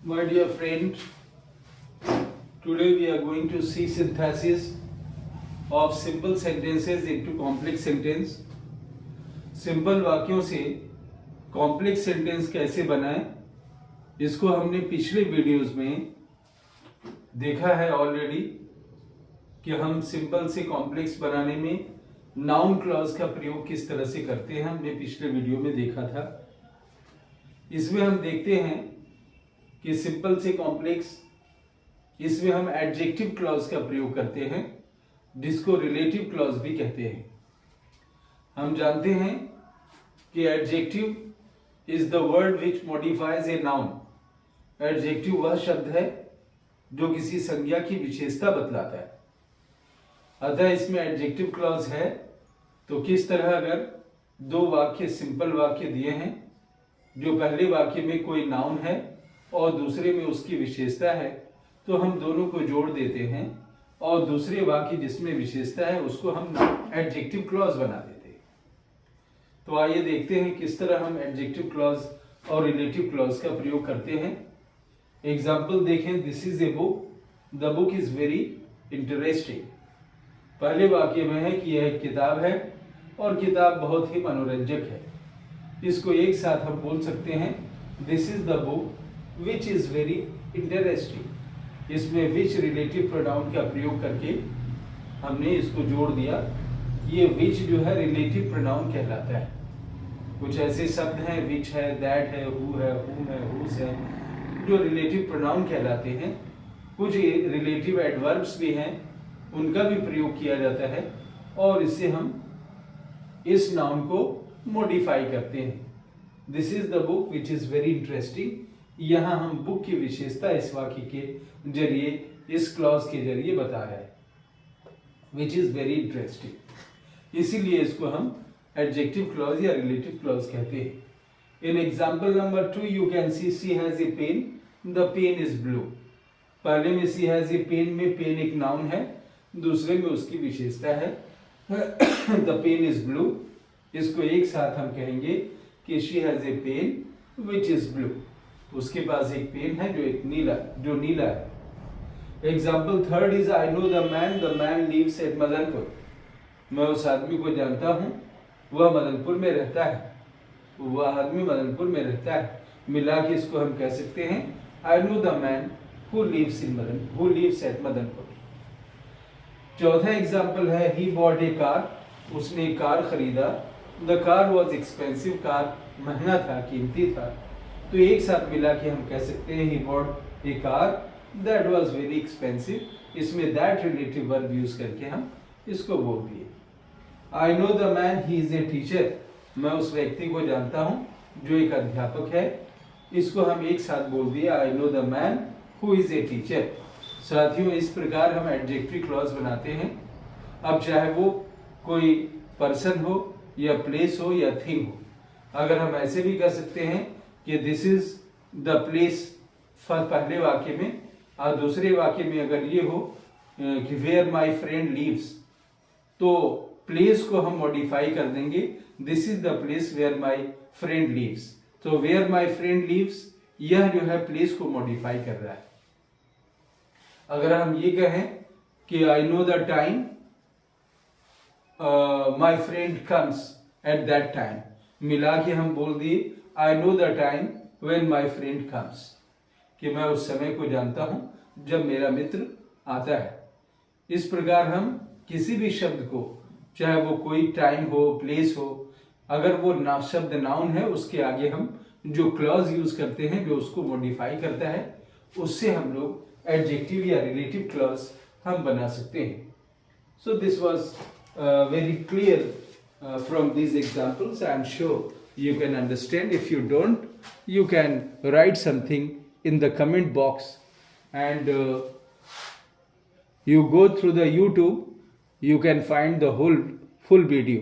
My dear friend, today we are going to see synthesis of simple sentences into complex sentence. Simple वाक्यों से complex sentence कैसे बनाएं, इसको हमने पिछले वीडियोस में देखा है ऑलरेडी कि हम सिंपल से कॉम्प्लेक्स बनाने में नाउन क्लॉज का प्रयोग किस तरह से करते हैं, हमने पिछले वीडियो में देखा था। इसमें हम देखते हैं कि सिंपल से कॉम्प्लेक्स, इसमें हम एडजेक्टिव क्लॉज का प्रयोग करते हैं जिसको रिलेटिव क्लॉज भी कहते हैं। हम जानते हैं कि adjective is the word which modifies a noun. Adjective वह शब्द है जो किसी संज्ञा की विशेषता बतलाता है। अतः इसमें एडजेक्टिव क्लॉज है तो किस तरह, अगर दो वाक्य सिंपल वाक्य दिए हैं, जो पहले वाक्य में कोई नाउन है और दूसरे में उसकी विशेषता है, तो हम दोनों को जोड़ देते हैं और दूसरे वाक्य जिसमें विशेषता है उसको हम एडजेक्टिव क्लॉज बना देते हैं। तो आइए देखते हैं किस तरह हम एडजेक्टिव क्लॉज और रिलेटिव क्लॉज का प्रयोग करते हैं। एग्जाम्पल देखें, this is a book, the book is very interesting. पहले वाक्य में है कि यह एक किताब है और किताब बहुत ही मनोरंजक है। इसको एक साथ हम बोल सकते हैं, this is the book which is very interesting. इसमें विच रिलेटिव प्रोनाउन का प्रयोग करके हमने इसको जोड़ दिया। ये विच जो है रिलेटिव प्रोनाउन कहलाता है। कुछ ऐसे शब्द हैं, विच है, दैट है, हु है, हुम है, हुस है, जो रिलेटिव प्रोनाउन कहलाते हैं। कुछ रिलेटिव एडवर्ब्स भी हैं, उनका भी प्रयोग किया जाता है और इससे हम इस नाउन को मॉडिफाई करते हैं। This is the book which is very interesting. यहाँ हम बुक की विशेषता इस वाक्य के जरिए, इस क्लॉज के जरिए बता रहे हैं, विच इज वेरी इंटरेस्टिंग। इसीलिए इसको हम एडजेक्टिव क्लॉज या रिलेटिव क्लॉज कहते हैं। In example number 2 you can see she has a pen, the pen is blue. पहले में शी हैज ए पेन में पेन एक नाउन है, दूसरे में उसकी विशेषता है द पेन इज ब्लू। इसको एक साथ हम कहेंगे कि she has a pen which is blue. उसके पास एक पेन है जो नीला है। Example 3 is I know the man lives at Madanpur. मैं उस आदमी को जानता हूँ, वह मदनपुर में रहता है। वह आदमी मदनपुर में रहता है। मिला के इसको हम कह सकते हैं, I know the man who lives at Madanpur. चौथा एग्जाम्पल है, ही बॉट ए कार। उसने एक कार खरीदा। The car was expensive. Car महंगा था, कीमती था। तो एक साथ मिला के हम कह सकते हैं, he bought A car that was very expensive. इसमें दैट रिलेटिव वर्ब यूज करके हम इसको बोल दिए। आई know the man he is a teacher. मैं उस व्यक्ति को जानता हूँ जो एक अध्यापक है। इसको हम एक साथ बोल दिए, आई know the man who is a teacher. साथियों, इस प्रकार हम एडजेक्टिव क्लॉज बनाते हैं। अब चाहे वो कोई पर्सन हो या प्लेस हो या थिंग हो। अगर हम ऐसे भी कर सकते हैं कि this is the place for पहले वाक्य में, और दूसरे वाक्य में अगर ये हो कि वेयर माई फ्रेंड लीव्स, तो प्लेस को हम मॉडिफाई कर देंगे, this is the place where my friend lives. तो वेयर माई फ्रेंड लीव्स, यह जो है प्लेस को मॉडिफाई कर रहा है। अगर हम ये कहें कि आई know the time my friend comes at that time, मिला के हम बोल दिए, आई know the time when my friend comes, कि मैं उस समय को जानता हूं जब मेरा मित्र आता है। इस प्रकार हम किसी भी शब्द को, चाहे वो कोई टाइम हो, प्लेस हो, अगर वो शब्द नाउन है, उसके आगे हम जो क्लॉज यूज करते हैं जो उसको मॉडिफाई करता है, उससे हम लोग एडजेक्टिव या रिलेटिव क्लॉज हम बना सकते हैं। So this was very clear from these examples. I am sure you can understand. If you don't, you can write something in the comment box, and you go through the YouTube, you can find the whole full video.